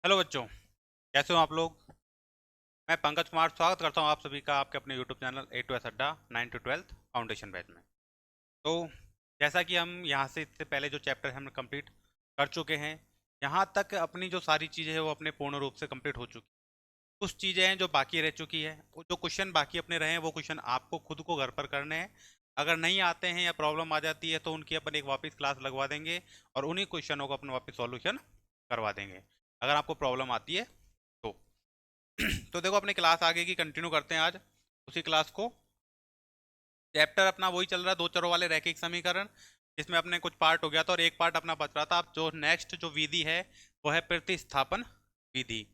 Hello बच्चों, कैसे हो आप लोग। मैं पंकज कुमार स्वागत करता हूं आप सभी का आपके अपने YouTube channel A to S अड्डा 9 to 12 फाउंडेशन बैच में। तो जैसा कि हम यहां से इससे पहले जो चैप्टर हम कंप्लीट कर चुके हैं, यहां तक अपनी जो सारी चीज़ें हैं वो अपने पूर्ण रूप से कंप्लीट हो चुकी। कुछ चीज़ें हैं जो बाकी रह चुकी है, वो जो क्वेश्चन बाकी अपने रहे हैं वो क्वेश्चन आपको खुद को घर पर करने हैं। अगर नहीं आते हैं या प्रॉब्लम आ जाती है तो उनकी अपन एक वापस क्लास लगवा देंगे और उन्हीं क्वेश्चनों को अपन वापस सॉल्यूशन करवा देंगे अगर आपको प्रॉब्लम आती है तो। तो देखो, अपनी क्लास आगे की कंटिन्यू करते हैं आज उसी क्लास को। चैप्टर अपना वही चल रहा है, दो चरों वाले रैखिक समीकरण, जिसमें अपने कुछ पार्ट हो गया था और एक पार्ट अपना बच रहा था। अब जो नेक्स्ट जो विधि है वो है प्रतिस्थापन विधि।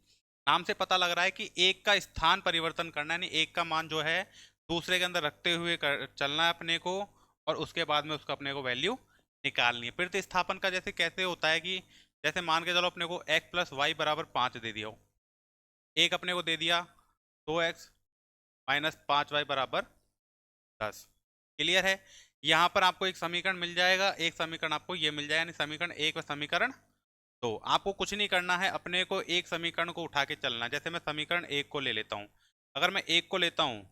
नाम से पता लग रहा है कि एक का स्थान परिवर्तन करना है, यानी एक का मान जो है दूसरे के अंदर रखते हुए चलना है अपने को, और उसके बाद में उसका अपने को वैल्यू निकालनी है। प्रतिस्थापन का जैसे कैसे होता है कि जैसे मान के चलो अपने को x प्लस वाई बराबर 5 दे दिया हो, एक अपने को दे दिया 2x माइनस 5y बराबर 10। क्लियर है। यहाँ पर आपको एक समीकरण मिल जाएगा, एक समीकरण आपको ये मिल जाएगा, यानी समीकरण एक और समीकरण दो। आपको कुछ नहीं करना है, अपने को एक समीकरण को उठा के चलना है। जैसे मैं समीकरण एक को ले लेता हूँ, अगर मैं एक को लेता हूँ,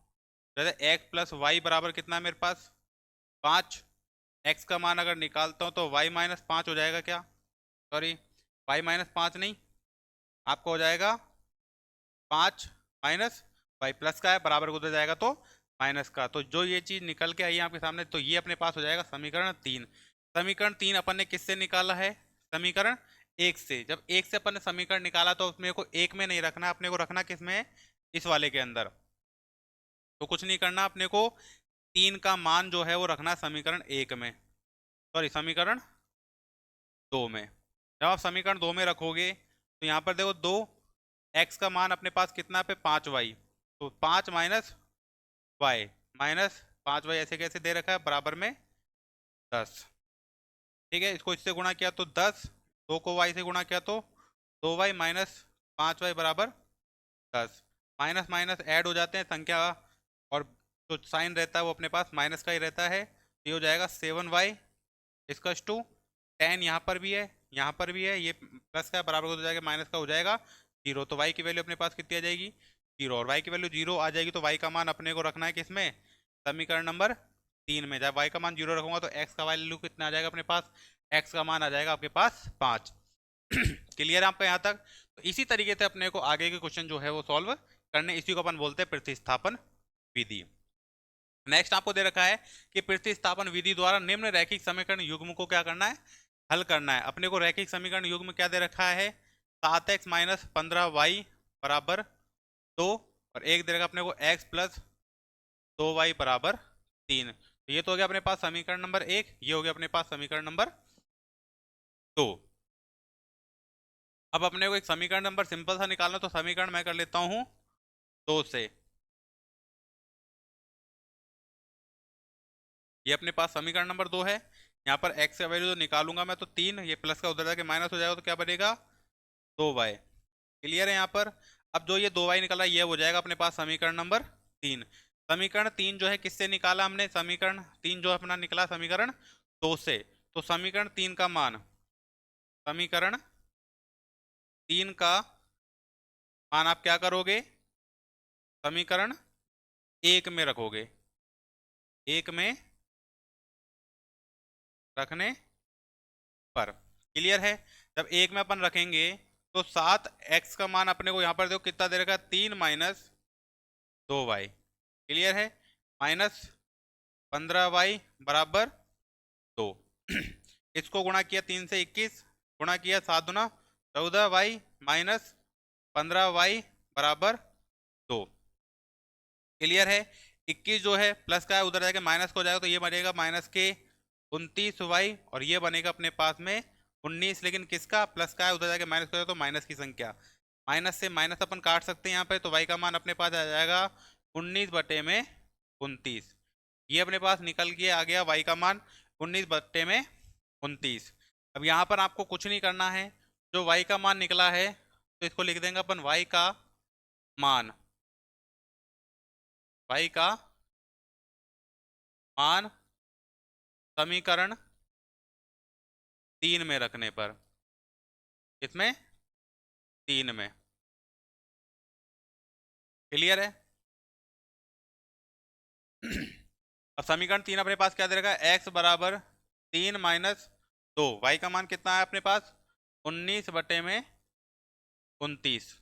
जैसे एक्स प्लस वाई बराबर कितना है मेरे पास 5। एक्स का मान अगर निकालता हूँ तो वाई माइनस 5 हो जाएगा क्या, सॉरी वाई माइनस 5 नहीं, आपको हो जाएगा 5 माइनस वाई प्लस का है, बराबर को उधर जाएगा तो माइनस का। तो जो ये चीज निकल के आई है आपके सामने, तो ये अपने पास हो जाएगा समीकरण 3। समीकरण 3 अपन ने किससे निकाला है, समीकरण एक से। जब एक से अपन ने समीकरण निकाला तो उसमें को एक में नहीं रखना, अपने को रखना किस में है, इस वाले के अंदर। तो कुछ नहीं करना, अपने को 3 का मान जो है वो रखना है समीकरण एक में, सॉरी समीकरण दो में। जब आप समीकरण दो में रखोगे तो यहाँ पर देखो दो, एक्स का मान अपने पास कितना पे 5y, तो 5 माइनस वाई, माइनस 5y ऐसे कैसे दे रखा है बराबर में 10। ठीक है, इसको इससे गुणा किया तो 10, दो को y से गुणा किया तो 2y माइनस 5y बराबर 10। माइनस माइनस ऐड हो जाते हैं संख्या, और जो साइन रहता है वो अपने पास माइनस का ही रहता है। ये हो जाएगा 7y इसकस टू 10, यहाँ पर भी है यहाँ पर भी है, ये प्लस का बराबर हो जाएगा माइनस का हो जाएगा 0। तो y की वैल्यू अपने पास कितनी आ जाएगी 0, और y की वैल्यू 0 आ जाएगी तो y का मान अपने को रखना है किसमें, समीकरण नंबर 3 में। जब y का मान 0 रखूंगा तो x का वैल्यू कितना आ जाएगा अपने पास, x का मान आ जाएगा आपके पास 5। क्लियर है आपका यहाँ तक। तो इसी तरीके से अपने को आगे के क्वेश्चन जो है वो सॉल्व करने, इसी को अपन बोलते हैं प्रतिस्थापन विधि। नेक्स्ट आपको दे रखा है कि प्रतिस्थापन विधि द्वारा निम्न रैखिक समीकरण युग्म को क्या करना है, हल करना है। अपने को रैखिक समीकरण युग्म क्या दे रखा है, 7x माइनस 15y बराबर 2, और एक दे रखा अपने को x प्लस 2y बराबर 3। तो ये तो हो गया अपने पास समीकरण नंबर एक, ये हो गया अपने पास समीकरण नंबर दो। अब अपने को एक समीकरण नंबर सिंपल सा निकालना, तो समीकरण मैं कर लेता हूँ दो से। ये अपने पास समीकरण नंबर दो है। यहाँ पर x का वैल्यू तो निकालूंगा मैं तो 3, ये प्लस का उधर जाके माइनस हो जाएगा तो क्या बनेगा 2y। क्लियर है यहाँ पर। अब जो ये 2y निकला ये हो जाएगा अपने पास समीकरण नंबर 3। समीकरण 3 जो है किससे निकाला हमने, समीकरण 3 जो अपना निकला समीकरण 2 से। तो समीकरण 3 का मान, समीकरण 3 का मान आप क्या करोगे, समीकरण एक में रखोगे, एक में रखने पर। क्लियर है। जब एक में अपन रखेंगे तो 7x का मान अपने को यहाँ पर देखो कितना दे रखा है 3 माइनस 2y। क्लियर है। माइनस 15y बराबर 2। इसको गुणा किया 3 से 21, गुणा किया 7 दुना 14y माइनस 15y बराबर 2। क्लियर है। 21 जो है प्लस का है उधर जाके माइनस को हो जाएगा तो ये बनेगा माइनस के 29y, और ये बनेगा अपने पास में 19, लेकिन किसका प्लस का है उधर जाके माइनस को जाएगा तो माइनस की संख्या, माइनस से माइनस अपन काट सकते हैं यहाँ पे, तो y का मान अपने पास आ जाएगा 19/29। ये अपने पास निकल के आ गया y का मान 19/29। अब यहाँ पर आपको कुछ नहीं करना है, जो y का मान निकला है तो इसको लिख देंगे अपन y का मान, y का मान समीकरण 3 में रखने पर, इसमें 3 में। क्लियर है? अब समीकरण 3 अपने पास क्या दे रखा है, x बराबर 3 - 2, y का मान कितना है अपने पास 19/29।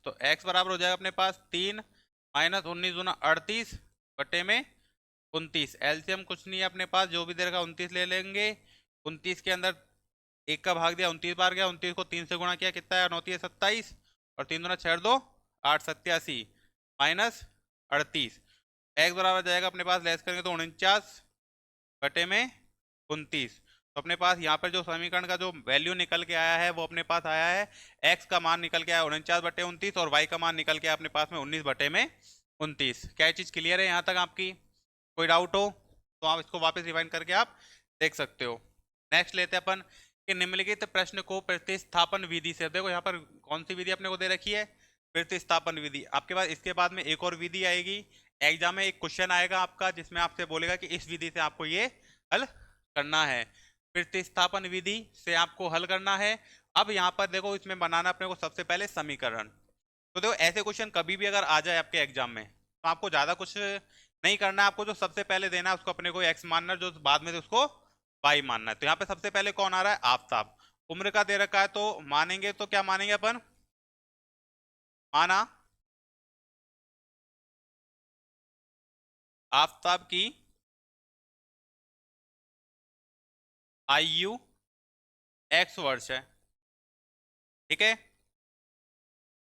तो x बराबर हो जाएगा अपने पास 3 - 19 × 38/29। एलसीएम कुछ नहीं है अपने पास, जो भी दे रखा 29 ले लेंगे। 29 के अंदर एक का भाग दिया, 29 बार गया, 29 को 3 से गुणा किया, कितना है 9 × 27 और 3 दूना 6 2 8 87 -38। एक्स बराबर जाएगा अपने पास, लेस करेंगे तो 49/29। तो अपने पास यहाँ पर जो समीकरण का जो वैल्यू निकल के आया है वो अपने पास आया है, एक्स का मान निकल के आया 49/29 और वाई का मान निकल के आया अपने पास में 19/29। क्या चीज़ क्लियर है यहाँ तक आपकी? कोई डाउट हो तो आप इसको वापस रिवाइंड करके आप देख सकते हो। नेक्स्ट लेते हैं अपन कि निम्नलिखित प्रश्न को प्रतिस्थापन विधि से, देखो यहाँ पर कौन सी विधि अपने को दे रखी है, प्रतिस्थापन विधि। आपके पास इसके बाद में एक और विधि आएगी, एग्जाम में एक क्वेश्चन आएगा आपका जिसमें आपसे बोलेगा कि इस विधि से आपको ये हल करना है, प्रतिस्थापन विधि से आपको हल करना है। अब यहाँ पर देखो इसमें बनाना अपने को सबसे पहले समीकरण। तो देखो ऐसे क्वेश्चन कभी भी अगर आ जाए आपके एग्जाम में तो आपको ज्यादा कुछ नहीं करना है, आपको जो सबसे पहले देना है उसको अपने को एक्स मानना है, जो बाद में उसको वाई मानना है। तो यहाँ पे सबसे पहले कौन आ रहा है, आफताब। उम्र का दे रखा है तो मानेंगे, तो क्या मानेंगे अपन, माना आफताब की आयु x वर्ष है। ठीक है,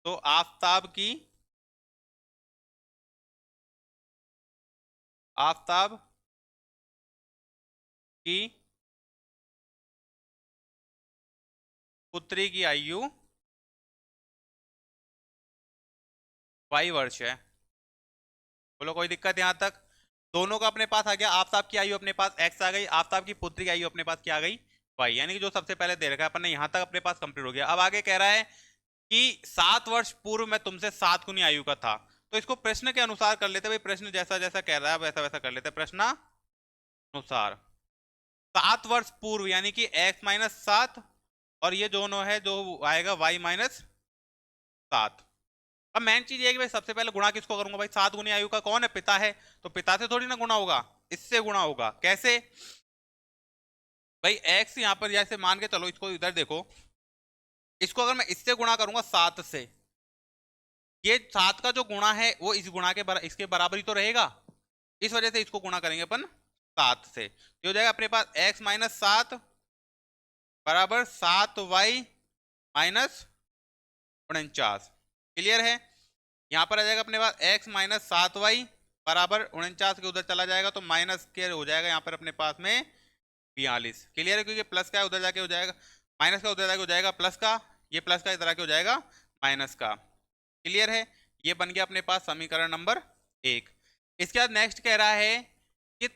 तो आफताब की पुत्री की आयु y वर्ष है। बोलो कोई दिक्कत यहां तक? दोनों का अपने पास आ गया, आफताब की आयु अपने पास x आ गई, आफताब की पुत्री की आयु अपने पास क्या आ गई, y, यानी कि जो सबसे पहले दे रखा है अपन ने यहां तक अपने पास कंप्लीट हो गया। अब आगे कह रहा है कि 7 वर्ष पूर्व मैं तुमसे 7 गुनी आयु का था। तो इसको प्रश्न के अनुसार कर लेते भाई, प्रश्न जैसा जैसा कह रहा है वैसा वैसा कर लेते, प्रश्न अनुसार। 7 वर्ष पूर्व यानी कि x-7 और ये दोनों है जो आएगा y-7। अब मेन चीज ये है कि भाई सबसे पहले गुणा किसको करूंगा, भाई 7 गुनी आयु का कौन है, पिता है, तो पिता से थोड़ी ना गुणा होगा, इससे गुणा होगा। कैसे भाई, x यहां पर जैसे मान के चलो, इसको इधर देखो, इसको अगर मैं इससे गुणा करूंगा 7 से, ये 7 का जो गुणा है वो इस गुणा के इसके बराबर ही तो रहेगा, इस वजह से इसको गुणा करेंगे अपन 7 से। ये हो जाएगा अपने पास x-7 बराबर 7y-49। क्लियर है? यहां पर आ जाएगा अपने पास x-7y बराबर 49 के उधर चला जाएगा तो माइनस के हो जाएगा यहाँ पर अपने पास में 42। क्लियर है? क्योंकि प्लस का उधर जाके हो जाएगा माइनस का, उधर जाके हो जाएगा प्लस का, ये प्लस का इधर आके हो जाएगा माइनस का। क्लियर है? ये बन गया अपने पास समीकरण नंबर 1। इसके बाद नेक्स्ट कह रहा है कि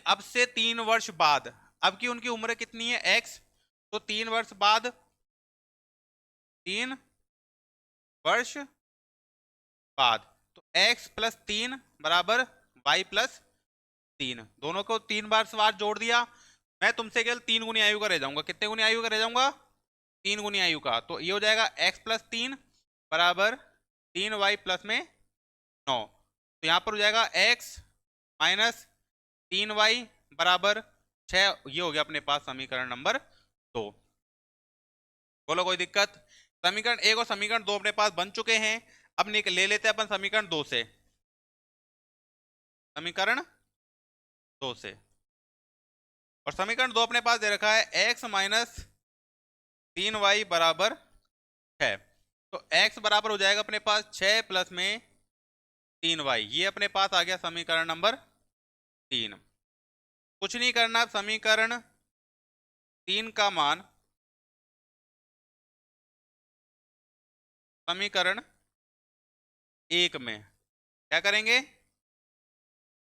अब से 3 वर्ष बाद, अब की उनकी उम्र कितनी है x, तो 3 वर्ष बाद, 3 वर्ष बाद, तो x + 3 बराबर y + 3, दोनों को 3 बार सवार जोड़ दिया। मैं तुमसे केवल 3 गुनी आयु का रह जाऊंगा, कितने गुनी आयु का रह जाऊंगा, 3 गुनी आयु का। तो ये हो जाएगा x + 3 बराबर 3y + 9। तो यहाँ पर हो जाएगा x - 3y बराबर 6। ये हो गया अपने पास समीकरण नंबर 2। बोलो कोई दिक्कत? समीकरण 1 और समीकरण 2 अपने पास बन चुके हैं। अब ले लेते हैं अपन समीकरण 2 से, समीकरण 2 से। और समीकरण 2 अपने पास दे रखा है x - 3y बराबर 6। तो x बराबर हो जाएगा अपने पास 6 प्लस में 3y, ये अपने पास आ गया समीकरण नंबर 3। कुछ नहीं करना, समीकरण 3 का मान समीकरण 1 में क्या करेंगे,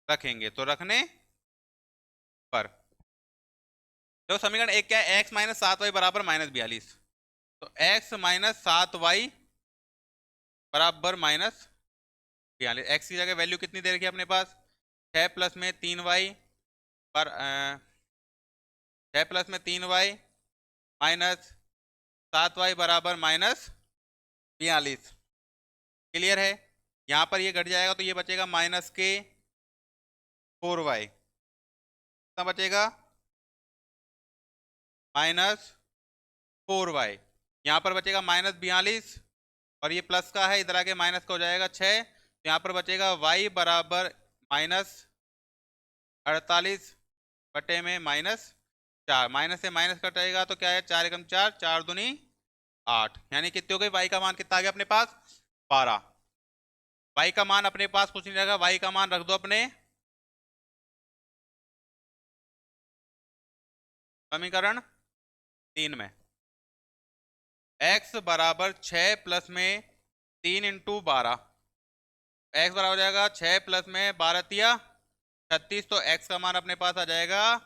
रखेंगे। तो रखने पर तो समीकरण 1 क्या है, x - 7y बराबर -42। तो x - 7y बराबर -42। x की जगह वैल्यू कितनी दे रखी है अपने पास, 6 प्लस में 3y पर 6 प्लस में 3y -7y बराबर 42। क्लियर है। यहाँ पर ये घट जाएगा तो ये बचेगा -के 4y। कितना बचेगा? -4y। यहाँ पर बचेगा -42 और ये प्लस का है, इधर आके माइनस का हो जाएगा 6। तो यहाँ पर बचेगा y बराबर -48 बटे में -4। माइनस से माइनस कटेगा तो क्या है, 4 एकम 4, 4 दूनी 8। यानी कितने हो गई? y का मान कितना आ गया अपने पास? 12। y का मान अपने पास कुछ नहीं रहेगा, y का मान रख दो अपने समीकरण 3 में। x बराबर 6 प्लस में 3 इंटू 12। x बराबर हो जाएगा 6 प्लस में 12 तिया 36। तो x का मान अपने पास आ जाएगा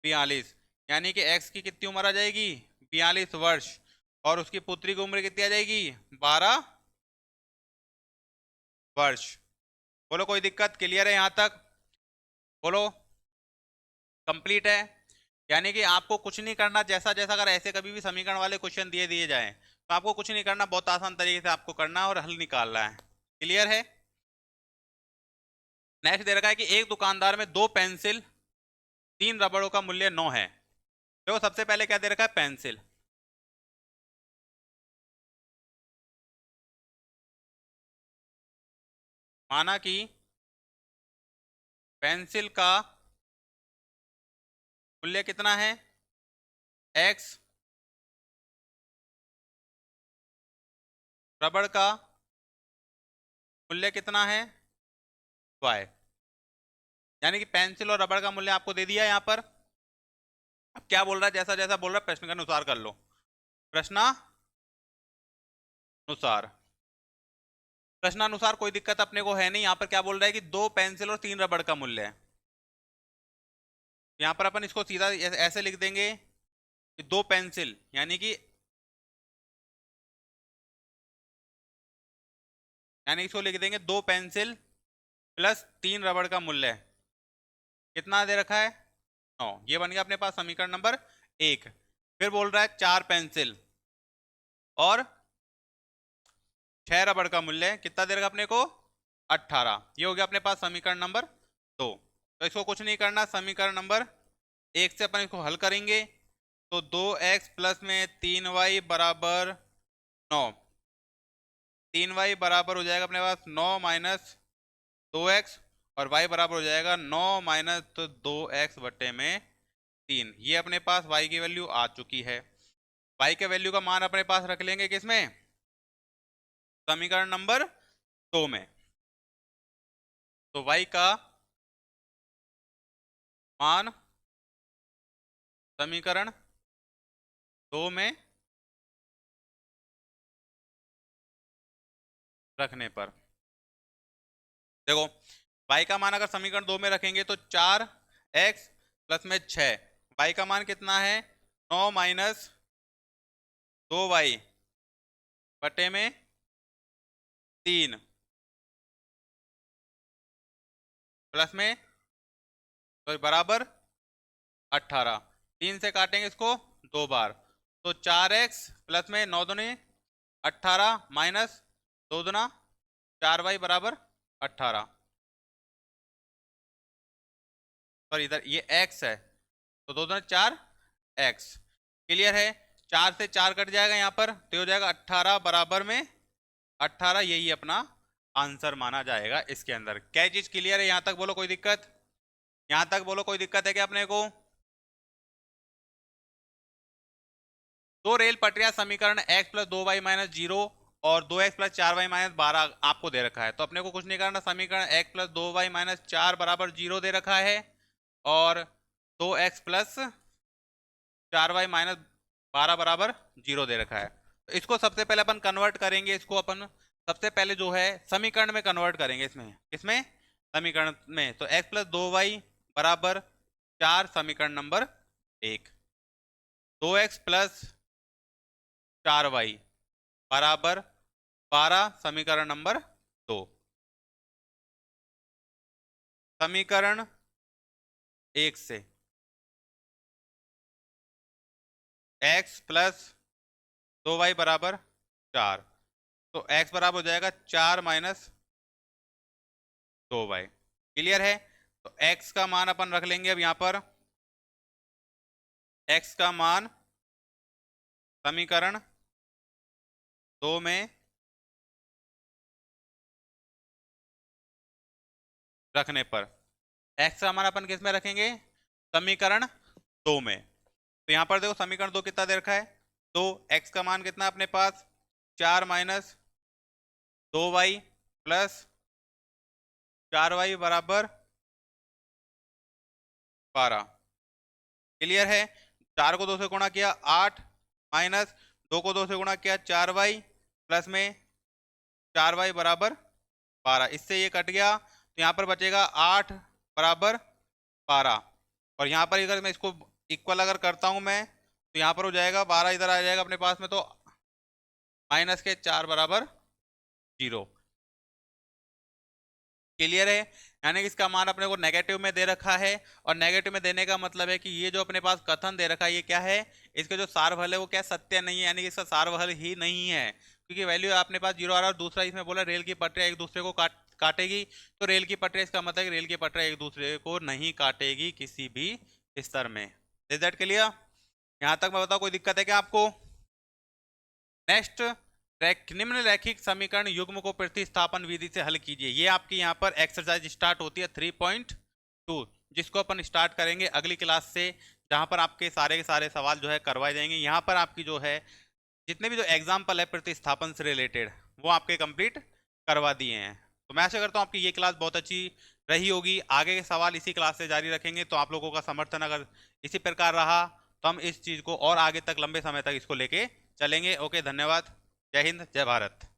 42। यानी कि x की कितनी उम्र आ जाएगी? 42 वर्ष। और उसकी पुत्री की उम्र कितनी आ जाएगी? 12 वर्ष। बोलो कोई दिक्कत? क्लियर है यहाँ तक? बोलो कंप्लीट है। यानी कि आपको कुछ नहीं करना, जैसा जैसा अगर ऐसे कभी भी समीकरण वाले क्वेश्चन दिए दिए जाएं तो आपको कुछ नहीं करना, बहुत आसान तरीके से आपको करना है और हल निकालना है। क्लियर है। नेक्स्ट दे रखा है कि एक दुकानदार में 2 पेंसिल 3 रबड़ों का मूल्य 9 है। देखो सबसे पहले क्या दे रखा है? पेंसिल। माना कि पेंसिल का मूल्य कितना है? x। रबड़ का मूल्य कितना है? y। यानी कि पेंसिल और रबड़ का मूल्य आपको दे दिया यहाँ पर। अब क्या बोल रहा है? जैसा जैसा बोल रहा है प्रश्न के अनुसार कर लो। प्रश्नानुसार। प्रश्नानुसार कोई दिक्कत अपने को है नहीं। यहाँ पर क्या बोल रहा है कि 2 पेंसिल और 3 रबड़ का मूल्य है। यहाँ पर अपन इसको सीधा ऐसे लिख देंगे कि 2 पेंसिल यानी इसको लिख देंगे 2 पेंसिल प्लस 3 रबड़ का मूल्य कितना दे रखा है? 9। ये बन गया अपने पास समीकरण नंबर 1। फिर बोल रहा है 4 पेंसिल और 6 रबड़ का मूल्य कितना दे रखा अपने को? 18। ये हो गया अपने पास समीकरण नंबर 2। तो इसको कुछ नहीं करना, समीकरण नंबर 1 से अपन इसको हल करेंगे। तो 2x प्लस में 3y बराबर 9। 3y बराबर हो जाएगा अपने पास 9 माइनस 2x और y बराबर हो जाएगा 9 माइनस 2x बटे में 3। ये अपने पास y की वैल्यू आ चुकी है। y के वैल्यू का मान अपने पास रख लेंगे किसमें? समीकरण नंबर 2 में। तो y का मान समीकरण 2 में रखने पर देखो y का मान अगर समीकरण 2 में रखेंगे तो 4x प्लस में 6। y का मान कितना है? 9 माइनस 2y बटे में 3 प्लस में तो बराबर 18। 3 से काटेंगे इसको 2 बार तो 4x प्लस में 9 दूनी 18 माइनस 2 दूना 4y बराबर 18। सॉरी इधर ये x है तो 2 दूना 4x। क्लियर है। 4 से 4 कट जाएगा यहाँ पर तो हो जाएगा 18 बराबर में 18। यही अपना आंसर माना जाएगा इसके अंदर। क्या चीज क्लियर है यहाँ तक? बोलो कोई दिक्कत? यहाँ तक बोलो कोई दिक्कत है क्या अपने को? 2 रेल पटरियां समीकरण x प्लस 2y माइनस 0 और 2x प्लस 4y माइनस 12 आपको दे रखा है। तो अपने को कुछ नहीं करना, समीकरण x प्लस 2y माइनस 4 बराबर 0 दे रखा है और 2x प्लस 4y माइनस 12 बराबर 0 दे रखा है। तो इसको सबसे पहले अपन कन्वर्ट करेंगे। इसको अपन सबसे पहले जो है समीकरण में कन्वर्ट करेंगे। इसमें समीकरण में तो x प्लस 2y बराबर 4 समीकरण नंबर 1। 2x प्लस 4y बराबर 12 समीकरण नंबर 2। समीकरण 1 से x प्लस 2y बराबर 4 तो x बराबर हो जाएगा 4 माइनस 2y। क्लियर है? तो x का मान अपन रख लेंगे अब यहाँ पर, x का मान समीकरण 2 में रखने पर, x का मान अपन किस में रखेंगे? समीकरण 2 में। तो यहाँ पर देखो समीकरण 2 कितना दे रखा है? तो x का मान कितना अपने पास? 4 माइनस 2y प्लस 4y बराबर 12। क्लियर है? 4 को 2 से गुणा किया 8 माइनस 2 को 2 से गुणा किया 4y प्लस में 4y बराबर 12। इससे ये कट गया तो यहाँ पर बचेगा 8 बराबर 12। और यहाँ पर अगर मैं इसको इक्वल अगर करता हूँ मैं, तो यहाँ पर हो जाएगा 12 इधर आ जाएगा अपने पास में, तो माइनस के 4 बराबर 0। क्लियर है? यानी कि इसका मान अपने को नेगेटिव में दे रखा है, और नेगेटिव में देने का मतलब है कि ये जो अपने पास कथन दे रखा है ये क्या है? इसके जो सारफल है वो क्या सत्य नहीं है, यानी कि इसका सारफल ही नहीं है, क्योंकि वैल्यू अपने पास 0 आ रहा है। और दूसरा इसमें बोला रेल की पटरियां एक दूसरे को काटेगी, तो रेल की पटरियां, इसका मतलब है रेल की पटरियां एक दूसरे को नहीं काटेगी किसी भी स्तर में। Is that clear? यहाँ तक मैं बताऊँ, कोई दिक्कत है क्या आपको? नेक्स्ट, निम्न रैखिक समीकरण युग्म को प्रतिस्थापन विधि से हल कीजिए। ये आपकी यहाँ पर एक्सरसाइज स्टार्ट होती है 3.2, जिसको अपन स्टार्ट करेंगे अगली क्लास से, जहाँ पर आपके सारे के सारे सवाल जो है करवाए जाएंगे। यहाँ पर आपकी जो है जितने भी जो एग्जाम्पल है प्रतिस्थापन से रिलेटेड, वो आपके कंप्लीट करवा दिए हैं। तो मैं आशा करता हूँ आपकी ये क्लास बहुत अच्छी रही होगी। आगे के सवाल इसी क्लास से जारी रखेंगे, तो आप लोगों का समर्थन अगर इसी प्रकार रहा तो हम इस चीज़ को और आगे तक लंबे समय तक इसको लेके चलेंगे। ओके, धन्यवाद। जय हिंद, जय भारत।